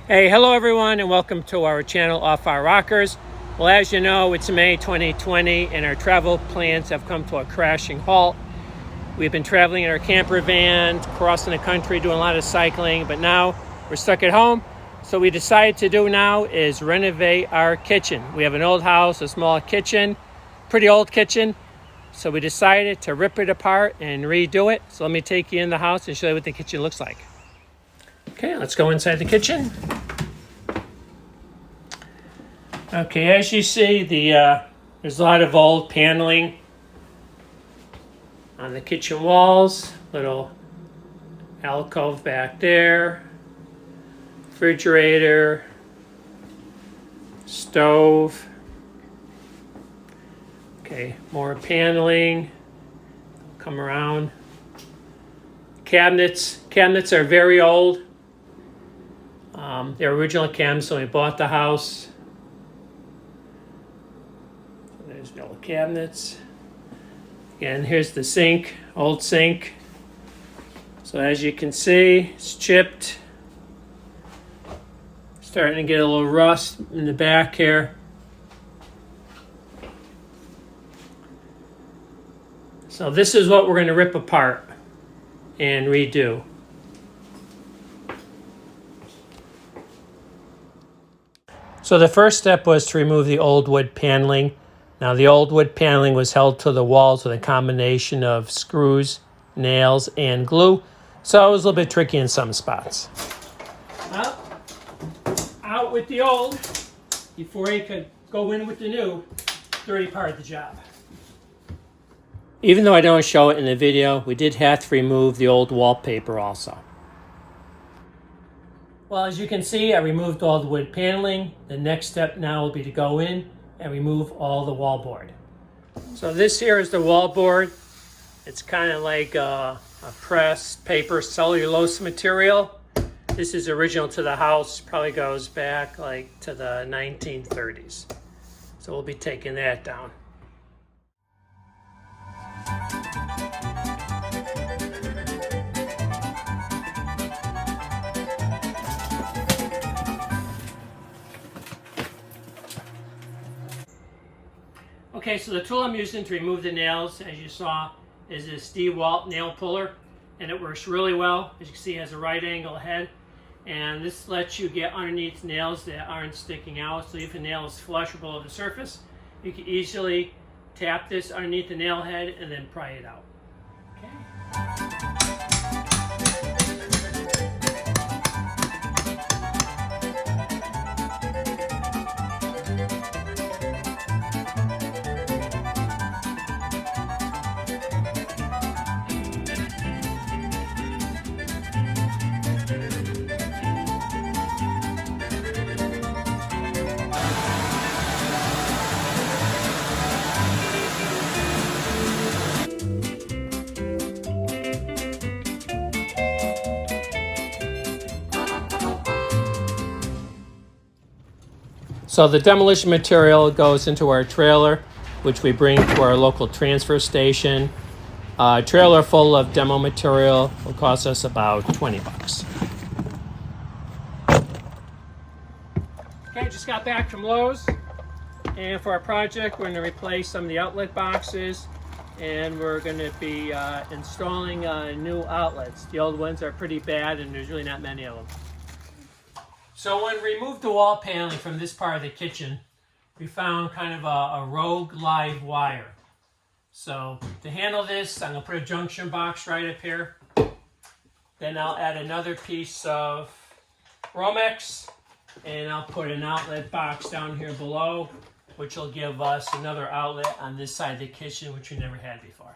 Hey, hello everyone, and welcome to our channel, Off Our Rockers. Well, as you know, it's May 2020, and our travel plans have come to a crashing halt. We've been traveling in our camper van, crossing the country, doing a lot of cycling, but now we're stuck at home. So what we decided to do now is renovate our kitchen. We have an old house, a small kitchen, pretty old kitchen. So we decided to rip it apart and redo it. So let me take you in the house and show you what the kitchen looks like. Okay, let's go inside the kitchen. Okay, as you see, there's a lot of old paneling on the kitchen walls. Little alcove back there. Refrigerator. Stove. Okay, more paneling. Come around. Cabinets. Cabinets are very old. They're original cabinets when we bought the house. So there's no cabinets. Again, here's the sink, old sink. So as you can see, it's chipped. Starting to get a little rust in the back here. So this is what we're going to rip apart and redo. So the first step was to remove the old wood paneling. Now the old wood paneling was held to the walls with a combination of screws, nails, and glue. So it was a little bit tricky in some spots. Well, out with the old before you could go in with the new. Dirty part of the job. Even though I don't show it in the video, we did have to remove the old wallpaper also. Well, as you can see, I removed all the wood paneling. The next step now will be to go in and remove all the wallboard. So this here is the wallboard. It's kind of like a pressed paper cellulose material. This is original to the house, probably goes back like to the 1930s. So we'll be taking that down. Okay, so the tool I'm using to remove the nails, as you saw, is this Dewalt nail puller, and it works really well. As you can see, it has a right angle head, and this lets you get underneath nails that aren't sticking out. So if a nail is flush or below the surface, you can easily tap this underneath the nail head and then pry it out. Okay. So the demolition material goes into our trailer, which we bring to our local transfer station. A trailer full of demo material will cost us about 20 bucks. Okay, just got back from Lowe's. And for our project, we're going to replace some of the outlet boxes. And we're going to be installing new outlets. The old ones are pretty bad, and there's really not many of them. So when we removed the wall paneling from this part of the kitchen, we found kind of a rogue live wire. So to handle this, I'm going to put a junction box right up here. Then I'll add another piece of Romex, and I'll put an outlet box down here below, which will give us another outlet on this side of the kitchen, which we never had before.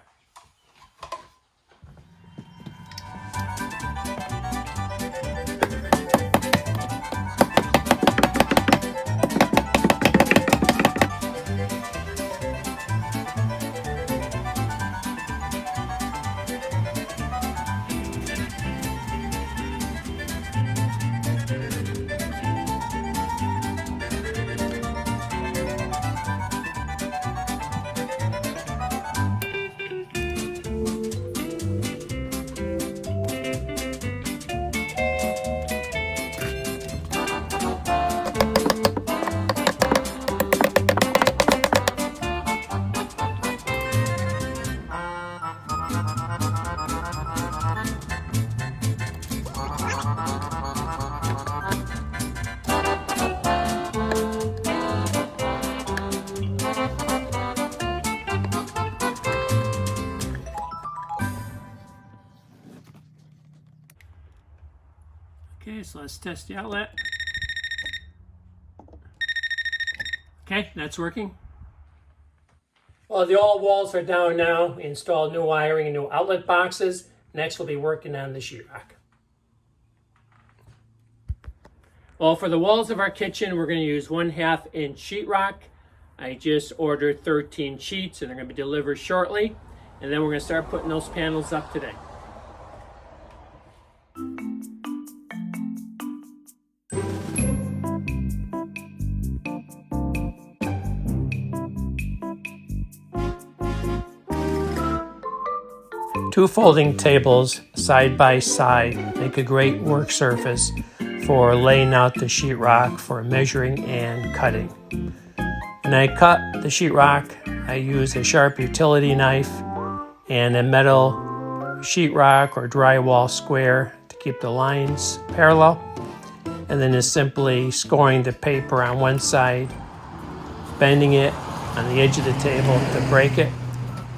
so let's test the outlet. Okay, that's working. Well, the old walls are down now. We installed new wiring and new outlet boxes. Next, we'll be working on the sheetrock. Well, for the walls of our kitchen, we're going to use 1/2 inch sheetrock. I just ordered 13 sheets and they're going to be delivered shortly. And then we're going to start putting those panels up today. Two folding tables side by side make a great work surface for laying out the sheetrock for measuring and cutting. When I cut the sheetrock, I use a sharp utility knife and a metal sheetrock or drywall square to keep the lines parallel, and then just simply scoring the paper on one side, bending it on the edge of the table to break it,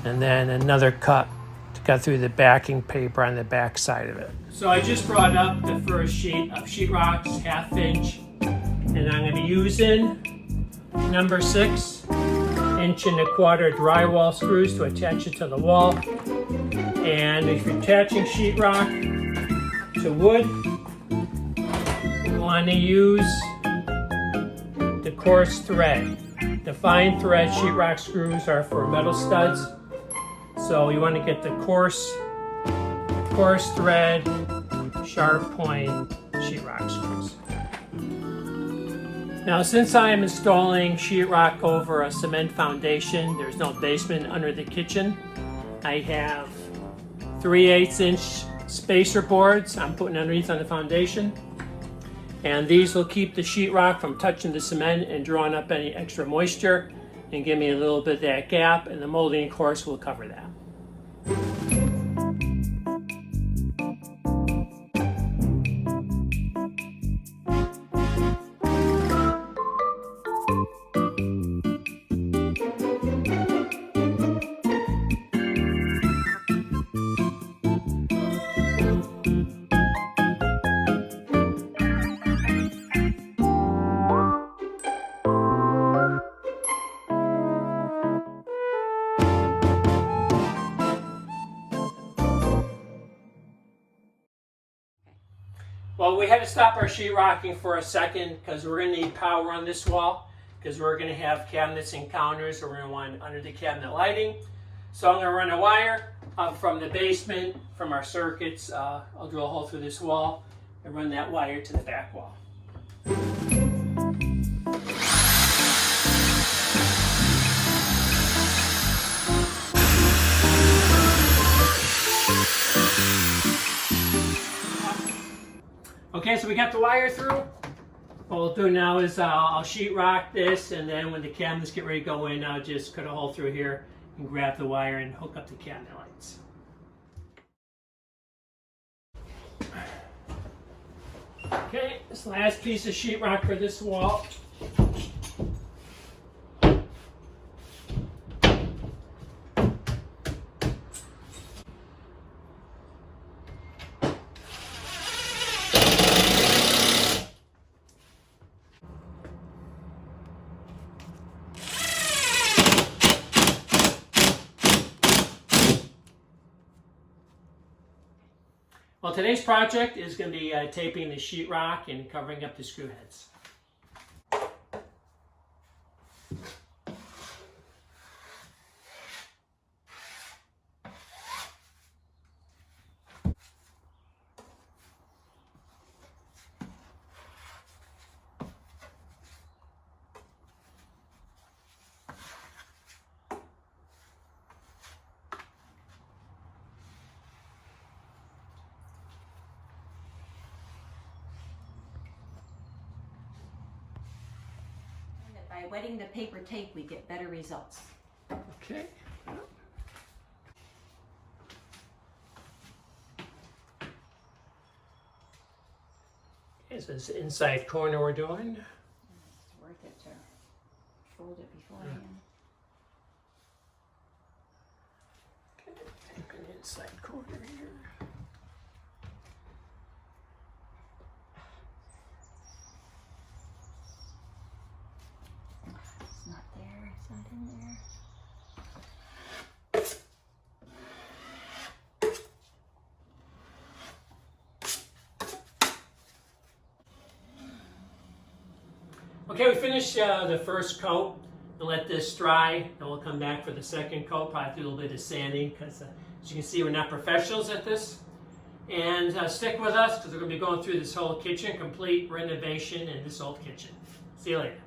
and then another cut to cut through the backing paper on the back side of it. So I just brought up the first sheet of sheetrock, 1/2 inch, and I'm going to be using number 6 1 1/4 drywall screws to attach it to the wall. And if you're attaching sheetrock to wood, you want to use the coarse thread. The fine thread sheetrock screws are for metal studs, so you want to get the coarse thread, sharp point sheetrock screws. Now, since I am installing sheetrock over a cement foundation, there's no basement under the kitchen. I have 3/8 inch spacer boards I'm putting underneath on the foundation. And these will keep the sheetrock from touching the cement and drawing up any extra moisture and give me a little bit of that gap, and the molding, of course, will cover that. Well, we had to stop our sheetrocking for a second because we're going to need power on this wall, because we're going to have cabinets and counters, or we're going to want under the cabinet lighting. So I'm going to run a wire up from the basement, from our circuits. I'll drill a hole through this wall and run that wire to the back wall. Okay, so we got the wire through. What we'll do now is I'll sheetrock this, and then when the cabinets get ready to go in, I'll just cut a hole through here and grab the wire and hook up the cabinet lights. Okay, this last piece of sheetrock for this wall. Well, today's project is going to be taping the sheetrock and covering up the screw heads. By wetting the paper tape, we get better results. Okay. This is the inside corner we're doing. It's worth it to fold it beforehand. Okay, take an inside corner here. Okay, we finished the first coat and let this dry. Then we'll come back for the second coat, probably do a little bit of sanding because as you can see, we're not professionals at this. And stick with us because we're going to be going through this whole kitchen, complete renovation in this old kitchen. See you later.